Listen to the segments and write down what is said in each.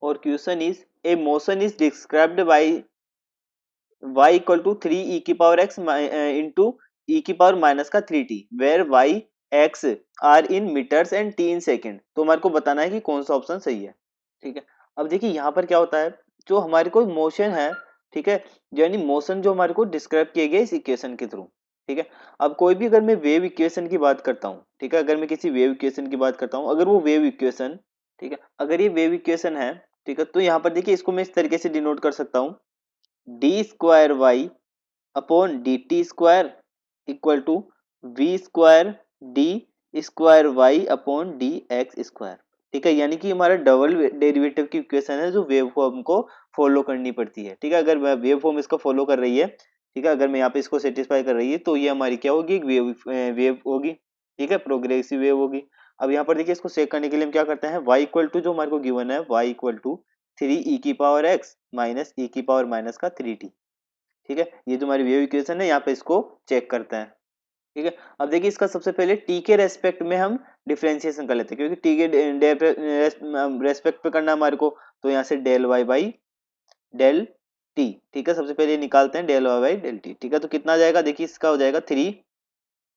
और question is a motion is described by y equal to 3 e की power x into e की power minus का 3t where y x are in metres and t in second. तो हमारे को बताना है कि कौन सा ऑप्शन सही है। ठीक है, अब देखिए यहाँ पर क्या होता है, जो हमारे को मोशन है, ठीक है, यानी मोशन जो हमारे को डिस्क्राइब किया गया इस इक्वेशन के थ्रू। ठीक है, अब कोई भी अगर मैं वेव इक्वेशन की बात करता हूँ, ठीक है, अगर मैं किसी वेव इक्वेशन की बात करता हूँ, अगर वो वेव इक्वेशन, ठीक है, अगर ये वेव इक्वेशन है, ठीक है, तो यहाँ पर देखिए इसको मैं इस तरीके से डिनोट कर सकता हूँ, D square Y upon D T square equal to V square D square Y upon D X square. ठीक है, यानी कि हमारा डबल डेरिवेटिव की इक्वेशन है जो वेव फॉर्म को फॉलो करनी पड़ती है। ठीक है, अगर वेव फॉर्म इसको फॉलो कर रही है, ठीक है, अगर मैं यहाँ पे इसको सेटिस्फाई कर रही है, तो ये हमारी क्या होगी, एक वेव होगी। ठीक है, प्रोग्रेसिव वेव होगी। अब यहाँ पर देखिए इसको चेक करने के लिए हम क्या करते हैं, y इक्वल टू जो हमारे को गिवन है y इक्वल टू 3 e की पावर x माइनस e की पावर माइनस का 3t। ठीक है, ये जो हमारी वेव इक्वेशन है, यहाँ पे इसको चेक करते हैं। ठीक है, अब देखिए इसका सबसे पहले टी के रेस्पेक्ट में हम डिफरेंशिएशन कर लेते हैं, क्योंकि टी के रेस्पेक्ट पे करना हमारे को, तो यहाँ से del Y by del T. ठीक है, सबसे पहले निकालते हैं del Y by del T. ठीक है, तो कितना आ जाएगा, देखिए इसका हो जाएगा 3।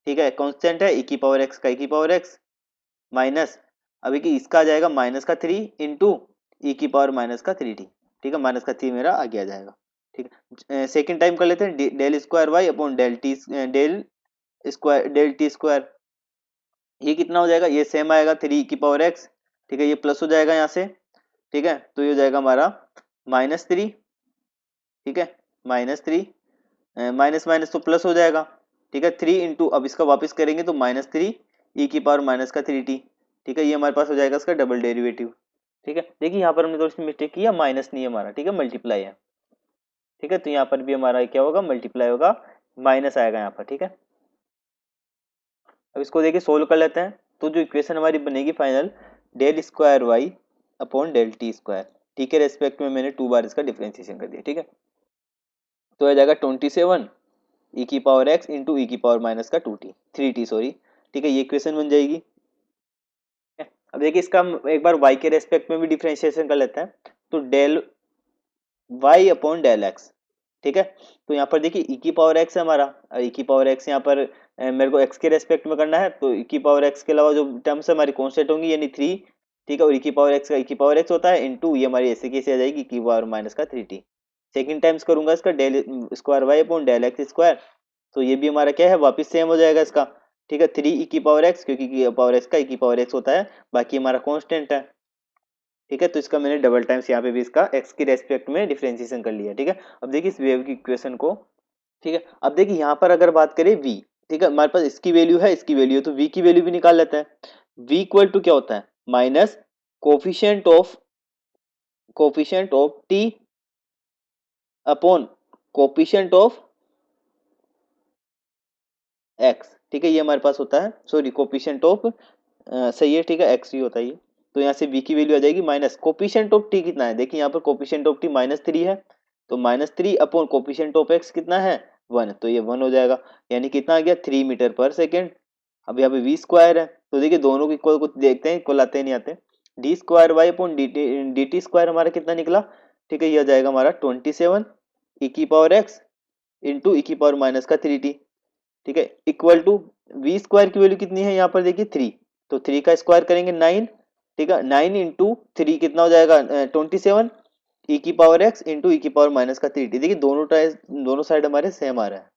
ठीक है, कांस्टेंट है e की पावर x का e की पावर x माइनस, अभी कि इसका आ जाएगा माइनस का 3 इंटू ई की पावर माइनस का 3t। ठीक है, माइनस का 3 मेरा आगे आ जाएगा। ठीक है, सेकेंड टाइम कर लेते हैं, del square Y upon del T, del square del T square, ये कितना हो जाएगा, ये सेम आएगा 3 की पावर x। ठीक है, ये प्लस हो जाएगा यहाँ से। ठीक है, तो ये हो जाएगा हमारा -3। ठीक है, -3 माइनस माइनस तो प्लस हो जाएगा। ठीक है, 3 इंटू, अब इसका वापस करेंगे तो -3 ई की पावर माइनस का 3t। ठीक है, ये हमारे पास हो जाएगा इसका डबल डेरिवेटिव। ठीक है, देखिए यहाँ पर हमने थोड़ी सी मिस्टेक किया, माइनस नहीं है हमारा, ठीक है, मल्टीप्लाई है। ठीक है, तो यहाँ पर भी हमारा क्या होगा, मल्टीप्लाई होगा, माइनस आएगा यहाँ पर। ठीक है, अब इसको देखिए सोल्व कर लेते हैं, तो जो इक्वेशन हमारी बनेगी final, del square Y upon del T square. T के रेस्पेक्ट में मैंने 2 बार इसका डिफरेंशिएशन कर दिया। ठीक है, तो आ जाएगा 27 ई की पावर एक्स इंटू ई की पावर माइनस का 3t सॉरी। ठीक है, ये इक्वेशन बन जाएगी। अब देखिए इसका हम एक बार y के रेस्पेक्ट में भी डिफरेंशिएशन कर लेते हैं, तो del y upon del x। ठीक है, तो यहाँ पर देखिए e की पावर x है हमारा, e की पावर x यहाँ पर मेरे को x के रेस्पेक्ट में करना है, तो e की पावर x के अलावा जो टर्म्स हमारी कांस्टेंट होंगी, यानी 3। ठीक है, और e की पावर x का e की पावर x होता है इंटू, ये हमारी ऐसे कैसे आ जाएगी, e की पावर माइनस का 3t। सेकेंड टाइम्स करूंगा इसका del square Y upon del x square, तो ये भी हमारा क्या है, वापस सेम हो जाएगा इसका। ठीक है, 3 ई की पावर एक्स, क्योंकि की पावर एक्स का ई की पावर एक्स होता है, बाकी हमारा कांस्टेंट है। ठीक है, तो इसका मैंने डबल टाइम्स यहाँ पे भी इसका एक्स के रेस्पेक्ट में डिफरेंशिएशन कर लिया। ठीक है, अब देखिए इस वेव की इक्वेशन को। ठीक है, अब देखिए यहाँ पर अगर बात करें v, ठीक है, हमारे पास इसकी वैल्यू है, इसकी वैल्यू है, तो v की वैल्यू भी निकाल लेते हैं। v इक्वल टू क्या होता है, minus coefficient of t upon coefficient of x। ठीक है, ये हमारे पास होता है, सॉरी कोफिशिएंट ऑफ सही है, ठीक है, x ही होता है ये। तो यहाँ से v की वैल्यू आ जाएगी माइनस कोफिशिएंट ऑफ t कितना है, देखिए यहाँ पर कोफिशिएंट ऑफ t -3 है, तो -3 अपॉन कोफिशिएंट ऑफ x कितना है 1, तो ये 1 हो जाएगा, यानी कितना आ गया 3 मीटर पर सेकेंड। अब यहाँ पे v स्क्वायर है, तो देखिए दोनों को इक्वल कुछ देखते हैं, इक्वल आते नहीं आते। D square Y upon D T square हमारा कितना निकला। ठीक है, ये आ जाएगा हमारा 27 ई की पावर x इंटू ई की पावर माइनस का 3t। ठीक है, इक्वल टू वी स्क्वायर की वैल्यू कितनी है यहाँ पर देखिए 3, तो 3 का स्क्वायर करेंगे 9। ठीक है, 9 इंटू 3 कितना हो जाएगा 27 ई की पावर एक्स इंटू ई की पावर माइनस का 3t। देखिए दोनों साइड हमारे सेम आ रहा है।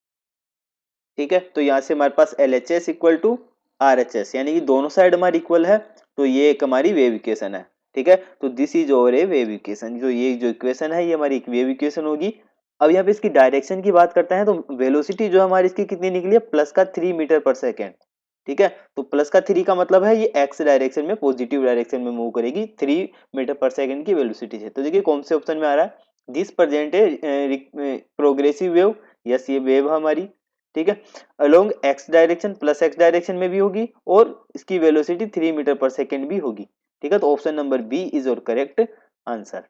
ठीक है, तो यहाँ से हमारे पास L H S equal to R H S, यानी कि दोनों साइड हमारी इक्वल है, तो ये एक हमारी वेव इक्वेशन है। ठीक है, तो this is over A wave equation, जो ये जो इक्वेशन है ये हमारी एक वेव इक्वेशन होगी। अब यहाँ पे इसकी डायरेक्शन की बात करते हैं, तो वेलोसिटी जो हमारी इसकी कितनी निकली है, प्लस का 3 मीटर पर सेकेंड। ठीक है, तो प्लस का 3 का मतलब है ये एक्स डायरेक्शन में, पॉजिटिव डायरेक्शन में मूव करेगी 3 मीटर पर सेकेंड की वेलोसिटी से। तो देखिए कौन से ऑप्शन में आ रहा है, this present a progressive wave, yes ये वेव हमारी। ठीक है, along x direction, plus x direction में भी होगी, और इसकी वेलोसिटी 3 मीटर पर सेकेंड भी होगी। ठीक है, तो option number B is your correct answer.